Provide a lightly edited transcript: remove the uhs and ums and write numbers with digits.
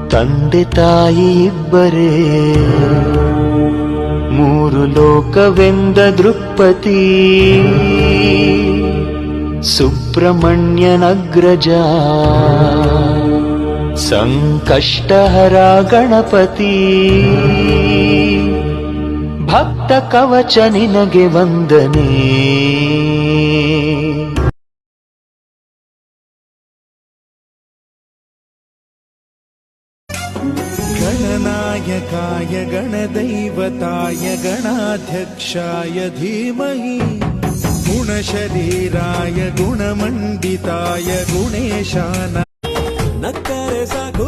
ತಂದೆ ತಾಯಿ ಇಬ್ಬರೇ ಮೂರು ಲೋಕವೆಂದ ದೃಕ್ಪತಿ ಸುಬ್ರಹ್ಮಣ್ಯನಗ್ರಜ ಸಂಕಷ್ಟಹರ ಗಣಪತಿ ಭಕ್ತ ಕವಚ ನಿನಗೆ ವಂದನೆ. गणनायकाय गणदैवताय गणाध्यक्षाय धीमहि गुणशरीराय गुणमण्डिताय गुणेशान. नक्करे साकु